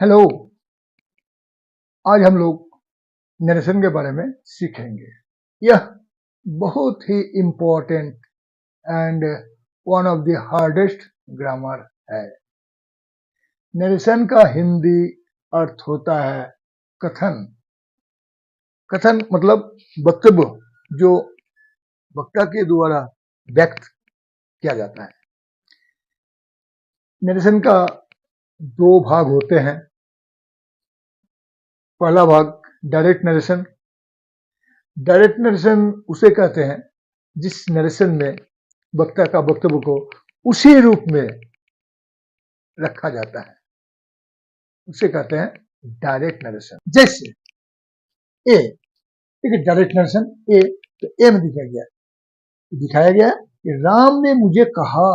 Hello. आज हम लोग नरेशन के बारे में सीखेंगे। यह बहुत ही important and one of the hardest grammar है। नरेशन का हिंदी अर्थ होता है कथन। कथन मतलब वक्तव्य जो वक्ता के द्वारा व्यक्त किया जाता है। नरेशन का दो भाग होते हैं। पहला भाग डायरेक्ट नरेशन। डायरेक्ट नरेशन उसे कहते हैं जिस नरेशन में वक्ता का वक्तव्य को उसी रूप में रखा जाता है, उसे कहते हैं डायरेक्ट नरेशन। जैसे ए, ठीक है, डायरेक्ट नरेशन ए, तो ए में दिखाया गया कि राम ने मुझे कहा,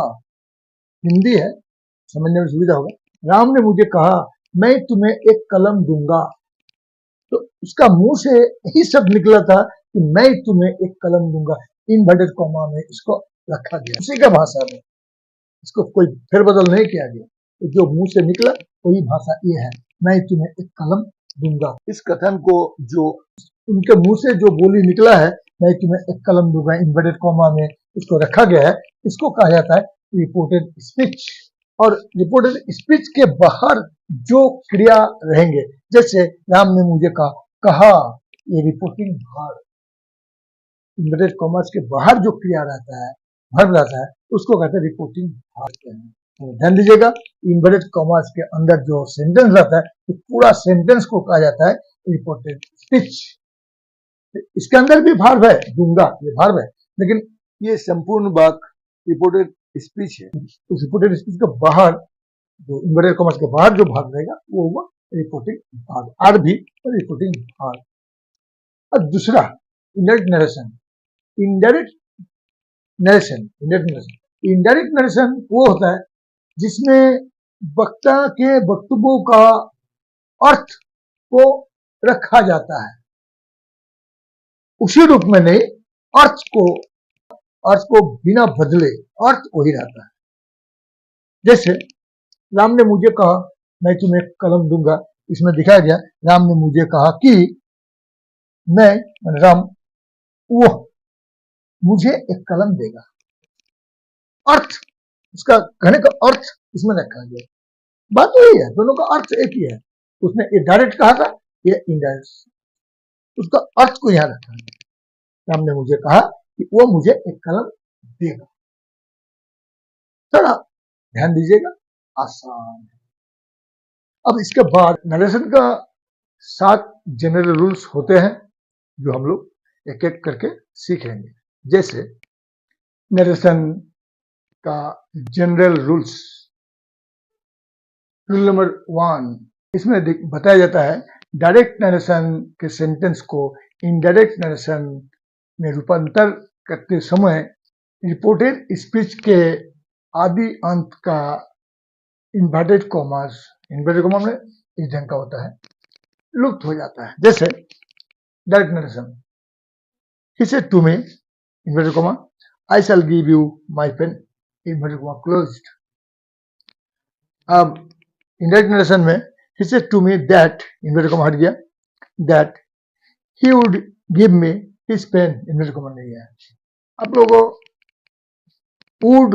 हिंदी है समझने में सुविधा होगा, राम ने मुझे कहा मैं तुम्हें एक कलम दूंगा। तो उसका मुंह से यही शब्द निकला था कि मैं तुम्हें एक कलम दूंगा, इनवर्टेड कॉमा में इसको रखा गया। उसी का भाषा में इसको कोई फेरबदल नहीं किया गया, तो जो मुंह से निकला वही भाषा ये है, मैं तुम्हें एक कलम दूंगा। इस कथन को जो उनके मुंह से जो बोली निकला है, मैं तुम्हें एक कलम दूंगा, इनवर्टेड कॉमा में इसको रखा गया है, इसको कहा जाता है रिपोर्टेड स्पीच। और रिपोर्टेड स्पीच के बाहर जो क्रिया रहेंगे, जैसे राम ने मुझे कहा, ये रिपोर्टिंग भार, इनवर्टेड कॉमर्स के बाहर जो क्रिया रहता है, वर्ब रहता है, उसको कहते हैं रिपोर्टिंग भार। तो ध्यान दीजिएगा, इनवर्टेड कॉमर्स के अंदर जो सेंटेंस रहता है, तो पूरा सेंटेंस को कहा जाता है रिपोर्टेड स्पीच। इसके अंदर भी भार्ब है, दूंगा, ये भार्ब है, लेकिन ये संपूर्ण बात रिपोर्टेड स्पीच है। उस रिपोर्टेड स्पीच के बाहर जो इनवर्टेड कॉमर्स के बाहर जो भाग रहेगा वो होगा रिपोर्टिंग भाग, आर भी रिपोर्टिंग भाग। और दूसरा इनडायरेक्ट नरेशन। इनडायरेक्ट नरेशन वो होता है जिसमें वक्ता के वक्तव्यों का अर्थ को रखा जाता है, उसी रूप में नहीं, अर्थ को बिना बदले अर्थ वही रहता है। जैसे राम ने मुझे कहा मैं तुम्हें कलम दूंगा, इसमें दिखाया गया राम ने मुझे कहा कि मैं राम वो मुझे एक कलम देगा। अर्थ, उसका कहने का अर्थ इसमें रखा गया, बात वही है, दोनों का अर्थ एक ही है। उसने ये डायरेक्ट कहा था, ये इनडायरेक्ट, उसका अर्थ को यहां रखा गया। राम ने मुझे कहा कि वो मुझे एक कलम देगा। थोड़ा ध्यान दीजिएगा, आसान है। अब इसके बाद नरेशन का 7 जनरल रूल्स होते हैं जो हम लोग एक एक करके सीखेंगे। जैसे नरेशन का जनरल रूल्स, रूल नंबर 1, इसमें बताया जाता है डायरेक्ट नरेशन के सेंटेंस को इनडायरेक्ट नरेशन में रूपांतर करते समय रिपोर्टेड स्पीच के आदि अंत का इन्वर्टेड कॉमा में इस ढंग का होता है, लुप्त हो जाता है। जैसे direct narration, he said to me, inverted comma, I shall give you my pen, inverted comma closed. अब इनडायरेक्ट नरेशन में he said to me that, inverted comma हट गया, that he would give me his pen, inverted comma नहीं है। आप लोगों would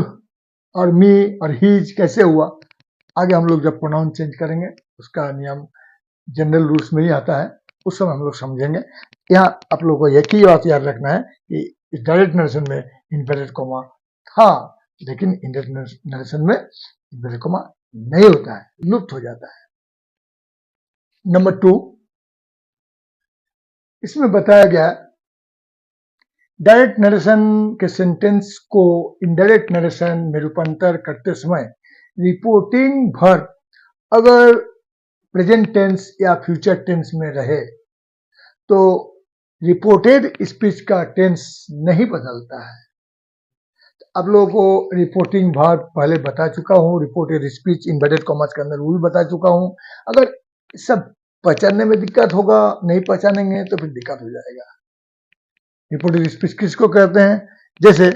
और मी और हिज कैसे हुआ, आगे हम लोग जब प्रोनाउन चेंज करेंगे उसका नियम जनरल रूल्स में ही आता है, उस समय हम लोग समझेंगे। यहाँ आप लोगों को एक ही बात याद रखना है कि इस डायरेक्ट नरेशन में इन्वर्टेड कॉमा था, लेकिन इनडायरेक्ट नरेशन में इन्वर्टेड कॉमा नहीं होता है, लुप्त हो जाता है। नंबर 2, इसमें बताया गया डायरेक्ट नरेशन के सेंटेंस को इनडायरेक्ट नरेशन में रूपांतर करते समय रिपोर्टिंग वर्ब अगर प्रेजेंट टेंस या फ्यूचर टेंस में रहे तो रिपोर्टेड स्पीच का टेंस नहीं बदलता है। आप लोगों को रिपोर्टिंग वर्ब पहले बता चुका हूं, रिपोर्टेड स्पीच इन्वर्टेड कॉमास के अंदर रूल बता चुका हूं। अगर सब पहचानने में दिक्कत होगा, नहीं पहचानेंगे तो फिर दिक्कत हो जाएगा। रिपोर्टेड स्पीच किसको कहते हैं, जैसे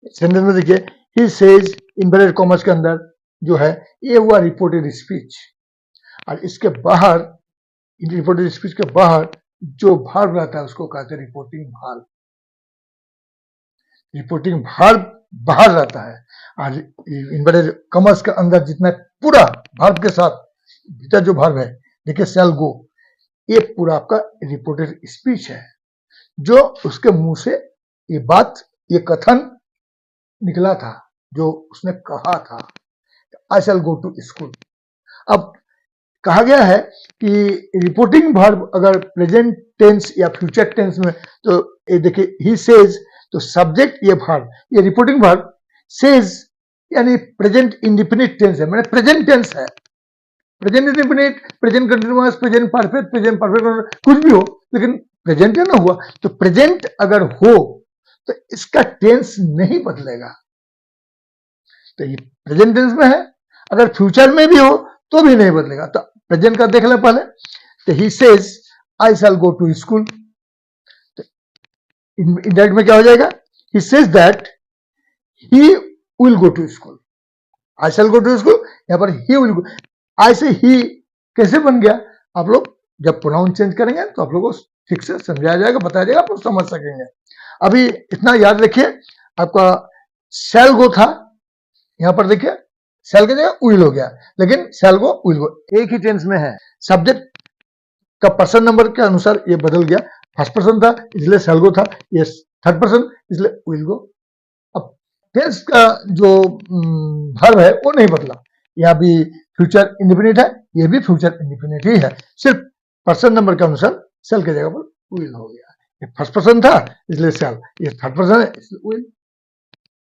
सेंटेंस में देखिए, ही सेज, इन्वर्टेड कॉमास के अंदर जो है ये हुआ रिपोर्टेड स्पीच। और इसके बाहर, रिपोर्टेड स्पीच के बाहर जो भार्ब रहता है उसको कहते हैं रिपोर्टिंग भार्ब। रिपोर्टिंग भार्ब बाहर रहता है और इन्वर्टेड कॉमर्स के अंदर जितना पूरा भार्ब के साथ भीतर जो भार्ब है, देखिए शैल गो, ये पूरा आपका रिपोर्टेड स्पीच है, जो उसके मुंह से ये बात, ये कथन निकला था, जो उसने कहा था, आई शैल गो टू स्कूल। अब कहा गया है कि रिपोर्टिंग वर्ब अगर प्रेजेंट टेंस या फ्यूचर टेंस में, तो ये देखिए ही सेज, तो सब्जेक्ट ये वर्ब, ये रिपोर्टिंग वर्ब, सेज यानी प्रेजेंट इंडिफिनिट टेंस है, मैंने प्रेजेंट टेंस है, present indefinite, present continuous, present perfect कुछ भी हो, लेकिन प्रेजेंट ना हुआ, तो प्रेजेंट अगर हो तो इसका टेंस नहीं बदलेगा, तो ये प्रेजेंट टेंस में है। अगर फ्यूचर में भी हो तो भी नहीं बदलेगा। तो प्रेजेंट का देख ले पहले, तो he says I shall go to school, तो इनडायरेक्ट में क्या हो जाएगा, he says that he will go to school, I shall go to school, यहां पर ही विल गो, आई से ही कैसे बन गया, आप लोग जब प्रोनाउन चेंज करेंगे तो आप लोगों को ठीक से समझाया जाएगा, बताया जाएगा, आप लोग समझ सकेंगे। अभी इतना याद रखिए, आपका शैल गो था, यहां पर देखिए शैल की जगह विल हो गया, लेकिन शैल गो विल गो एक ही टेंस में है, सब्जेक्ट का पर्सन नंबर के अनुसार ये बदल गया, फर्स्ट पर्सन था इसलिए शैल गो था, ये थर्ड पर्सन इसलिए विल गो। अब टेंस का जो वर्ब है वो नहीं बदला, यहाँ भी फ्यूचर इंडिफिनिट है, ये भी फ्यूचर इंडिफिनिट ही है, सिर्फ पर्सन नंबर के अनुसार शैल की जगह पर विल हो गया। ये फर्स्ट पर्सन था इसलिए शैल, ये थर्ड पर्सन है इसलिए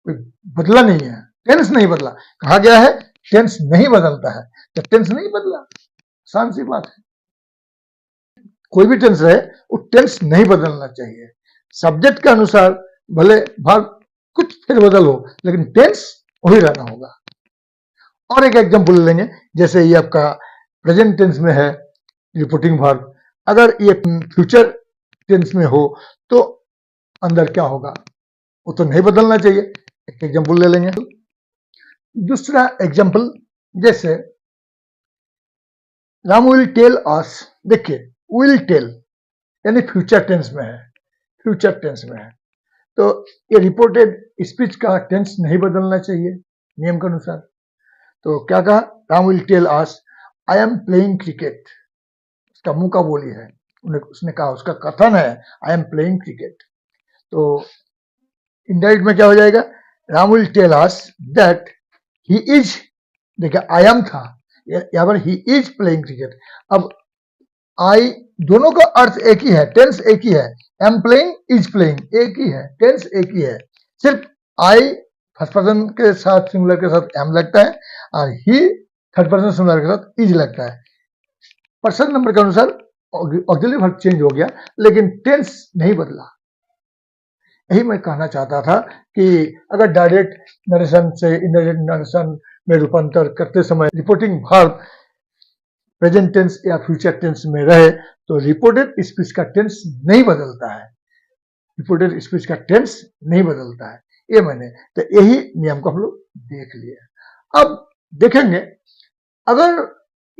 विल, बदला नहीं है, टेंस नहीं बदला। कहा गया है टेंस नहीं बदलता है, तो टेंस नहीं बदला, आसान सी बात है, कोई भी टेंस रहे वो टेंस नहीं बदलना चाहिए, सब्जेक्ट के अनुसार भले वर्ब कुछ फिर बदल हो, लेकिन टेंस वही रहना होगा। और एक एग्जांपल लेंगे, जैसे ये आपका प्रेजेंट टेंस में है रिपोर्टिंग वर्ब, अगर ये फ्यूचर टेंस में हो तो अंदर क्या होगा, वो तो नहीं बदलना चाहिए। एक एग्जांपल ले लेंगे, दूसरा एग्जांपल, जैसे राम विल टेल अस, देखिए विल टेल यानी फ्यूचर टेंस में है, फ्यूचर टेंस में है, तो ये रिपोर्टेड स्पीच का टेंस नहीं बदलना चाहिए नियम के अनुसार। तो क्या कहा, Ram will tell us I am playing cricket, उसका मुंह का बोली है, उसने कहा, उसका कथन है आई एम प्लेइंग क्रिकेट, तो इनडायरेक्ट में क्या हो जाएगा, Ram will tell us that he is, देखिए आई एम था, यहां पर ही इज प्लेइंग क्रिकेट। अब आई दोनों का अर्थ एक ही है, टेंस एक ही है, एम प्लेइंग इज प्लेइंग एक ही है, टेंस एक ही है, सिर्फ आई फर्स्ट पर्सन के साथ सिंगुलर के साथ एम लगता है और ही थर्ड पर्सन सिंगुलर के साथ इज लगता है, पर्सन नंबर के अनुसार ऑक्सिलरी वर्ब चेंज हो गया, लेकिन टेंस नहीं बदला। यही मैं कहना चाहता था कि अगर डायरेक्ट नरेशन से इनडायरेक्ट नरेशन में रूपांतर करते समय रिपोर्टिंग वर्ब प्रेजेंट टेंस या फ्यूचर टेंस में रहे तो रिपोर्टेड स्पीच का टेंस नहीं बदलता है, रिपोर्टेड स्पीच का टेंस नहीं बदलता है, ये मैंने, तो यही नियम को हम लोग देख लिए। अब देखेंगे, अगर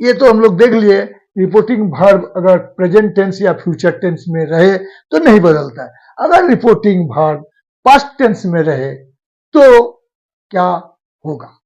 ये तो हम लोग देख लिए रिपोर्टिंग वर्ब अगर प्रेजेंट टेंस या फ्यूचर टेंस में रहे तो नहीं बदलता है, अगर रिपोर्टिंग वर्ब पास्ट टेंस में रहे तो क्या होगा।